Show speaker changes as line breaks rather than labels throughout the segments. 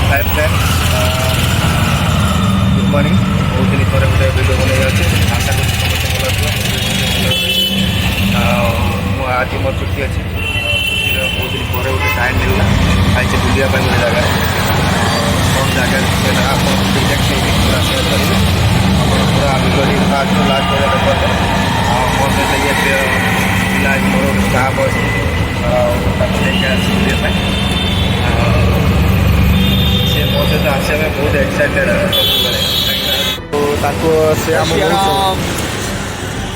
Hi friend, good morning. बहुत दिन पर गोटे भिडियो बनाई अच्छे आशा कर समस्त भल आज मोर छुट्टी अच्छी छुट्टी बहुत दिन पर गोटे टाइम मिलला खाई बुलाया गोटे जगह कौन जगह आप देखिए पूरा सेयर करेंगे पूरा भिडियो फास्ट लास्ट देखते मो सहित ये पिला मोर गोटे स्टाफ अच्छी बुलाया से मो सहित आसवा बहुत एक्साइटेड सब तो से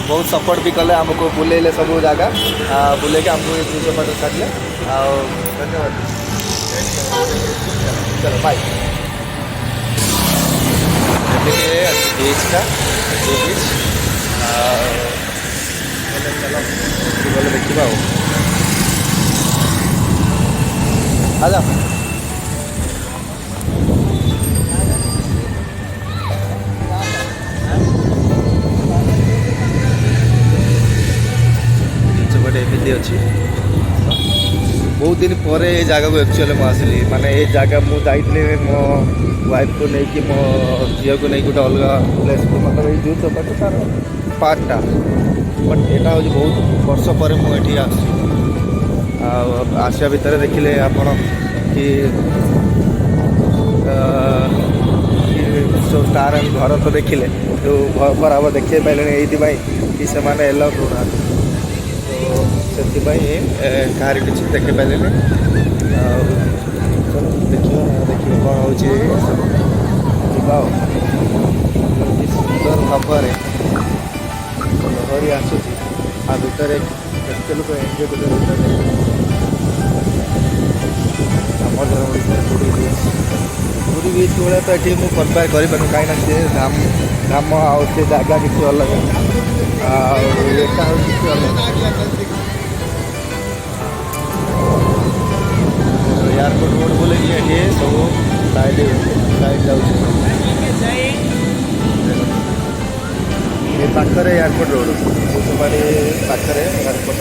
बहुत सपोर्ट भी कले आमको बुलेले सब जगह बुले आमको दूसरे पट छाड़े धन्यवाद। चलो बाय। बीचटा बीच चलो देखा आजा एमती अच्छी बहुत दिन पर ये जगह को एक्चुअली मुझे आसली माने ये जगह मुझे मो वाइफ को लेकिन मो झील को नहीं गोटे अलग प्लेस को मतलब ये जो चपाट तार पार्टा बट यहाँ हूँ बहुत वर्ष पर मुझे आसवा भितर देखिले आपण कि स्टार एंड घर तो देखिले जो बराबर देखिए पारे ये कि से एलाउ करूना से कहार किसी देखी पारे चलो देखिए देखिए कौन हो सुंदर भाव लहरी आसूँ आ भितर एत लोग एंजय कर पुरी बीच भाया तो ये मुझे कंपेयर करें कहीं सी धाम धाम आगे जगह किसी अलग आटा हूँ किसी अलग एयरपोर्ट रोड बोले ये सब साइड जाऊँ ये पाखे एयरपोर्ट रोड भूतपाड़ी पाखे एयरपोर्ट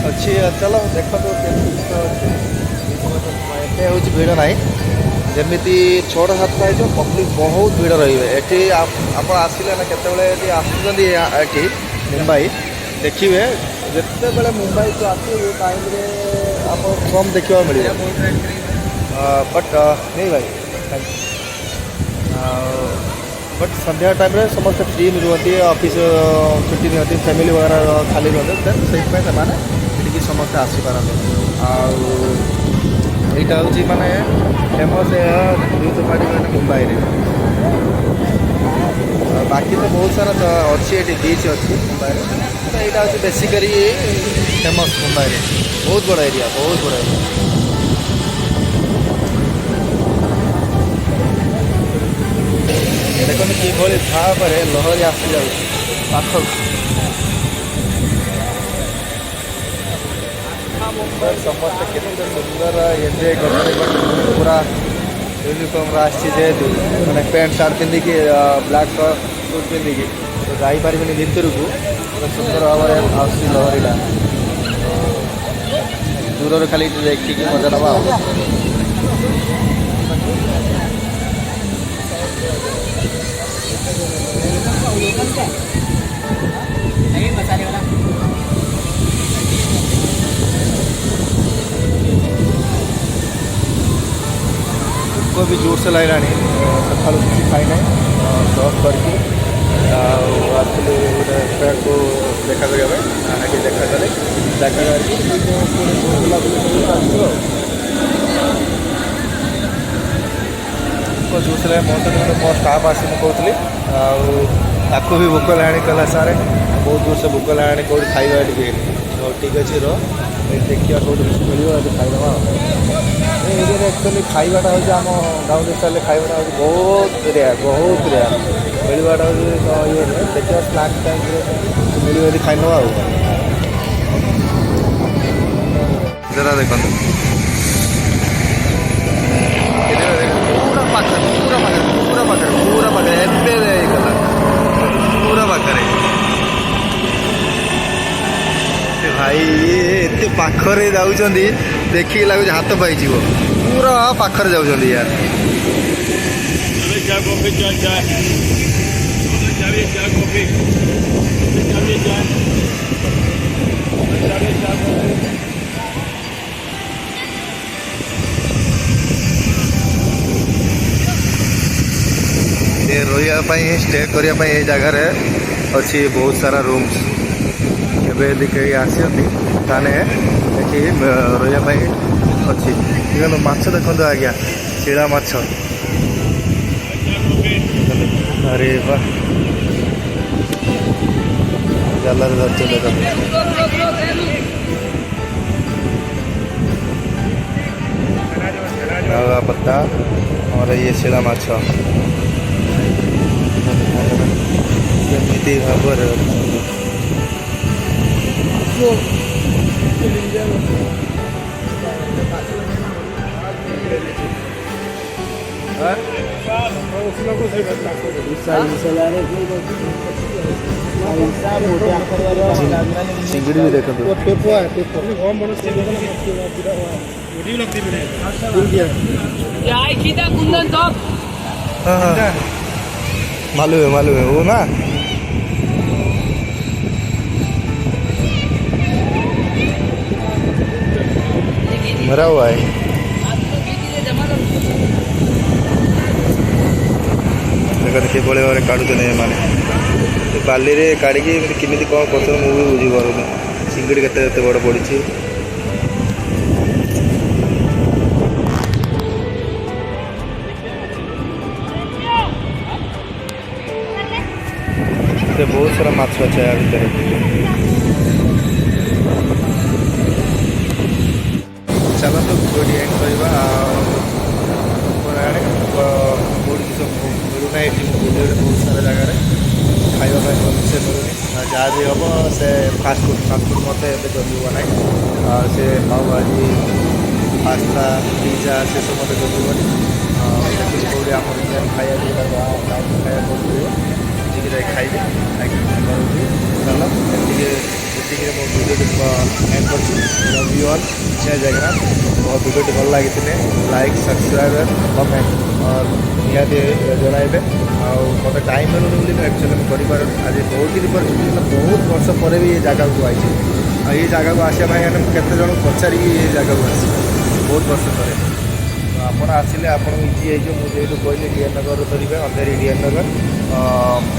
अच्छी चलो देखो तो एते हूँ भीड़ ना जमी 6-7 जो पब्लिक बहुत भीड़ रही आप आसिले ना केत आसुँच मुंबई देखिए जिते बड़े मुंबई को आसो टाइम आप कम देखा मिले बट नहीं भाई बट संध्या टाइम रे समस्त फ्री रुहति ऑफिस छुट्टी निहती फैमिली वगैरह खाली रुहते देन से समस्त आसीपारते आईटा हूँ माने फेमस यूट्यूब मुंबई रे बाकी तो बहुत सारा अच्छी ये बीच अच्छी मुंबई में यहाँ हूँ बेसिकली फेमस मुंबई रे बहुत बड़ा एरिया बहुत बड़ा एरिया देखो कि भाव लहरी आसी जाऊँ पाखक समस्त केते सुंदर एंजय कर पूरा यूनिफॉर्म जेहेतु मैंने पैंट सार्ट पिंधिकी ब्लाक सूट पिंधिकी तो जापारे भितर को सुंदर भाव आसी लहरीटा दूर खाली देखिए मजा नवा को भी जोर से लगा सका किसी खाई ना सर्व करके आसलू गोटे फ्रेंड को देखा करने आगे देखा कले देखा करके जोर से लगा मो सहित मो स्टाफ आसी मुझे कहती भी भोक लगा कहला सारे बहुत जोर से भोक लगा कौट खाଇବା टे तो ठीक अच्छे देखिए कौट मिल खाईदे एरिया एक्चुअली खाइबाटा हूँ आम गाँव स्टाइल खाइबाटा हूँ बहुत रेयर मिलवाटा हूँ ये देखिए स्नाक्स टाइम मिल खाई नवा जरा देखो पूरा पाखे पूरा पाखे भाई କେତେ ପାଖରେ ଯାଉଛନ୍ତି ଦେଖିକି ଲାଗୁଛି ହାତ ପାଇଯିବ ପୁରା ପାଖରେ ଯାଉଛନ୍ତି ୟାର। रहा स्टे करने ये जगार अच्छी बहुत सारा रूम्स केवे यदि कहीं आसती ताने रही अच्छी माछ देखो आज्ञा शिला माछ अरे वाह जाल पत्ता और ये शिला माछ एमती भाव चिंगड़ी भी देखो मालूम है वो ना मरा हुआ है। देखिए बड़े भाव काटुचे मैंने बाली रे काढ़ी किमी कौन कर मुझे बुझीपारूनी चिंगड़ी के बड़ पड़ी बहुत सारा माछ अच्छा या भितर चलते वीडियो एंड करवा कौटी सब मिलूना ये वीडियो बहुत सारा जगार खावाई भलसे मिलूनी जहाँ भी हम से फास्टफुड मत जमी बना से पाव भाजी पास्ता पिज्जा से सब मत जमीबनी देखिए कौटी आम इंडियन खाया खाया खाइबे चल ये मो वीडियो एंड कर जय जगन्नाथ मो वीडियो भल लगी लाइक सब्सक्राइब कमेंट और निहाती जनइबे मत टाइम मिलूनी बोली एक्चुअली मुझे कर आज बहुत दिन पर बहुत वर्ष पर भी ये जगह को आई ये जगह को आसा केते जन पचारि ये जगह को आस बहुत वर्ष पर ଆପଣ ଆସିଲେ ଆପଣଙ୍କୁ ଇଜି ହେଇଯିବ। ମୁଁ ଯେହେତୁ କହିଲି ଡିଏନ୍ ନଗରରୁ ଧରିବେ ଅନ୍ଧେରି ଡିଏନ୍ ନଗର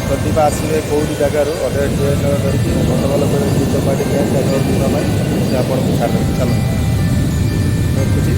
ଯଦି ବା ଆସିବେ କେଉଁଠି ଜାଗାରୁ ଅନ୍ଧେରି ଡିଏନ୍ ନଗର ଧରିକି ଭଲ ଭଲ ଦୁଇ ଚପାଟି ଜାଗାରୁ ଯିବା ପାଇଁ ସେ ଆପଣଙ୍କୁ ଛାଡ଼ ଚାଲ ରଖୁଛି।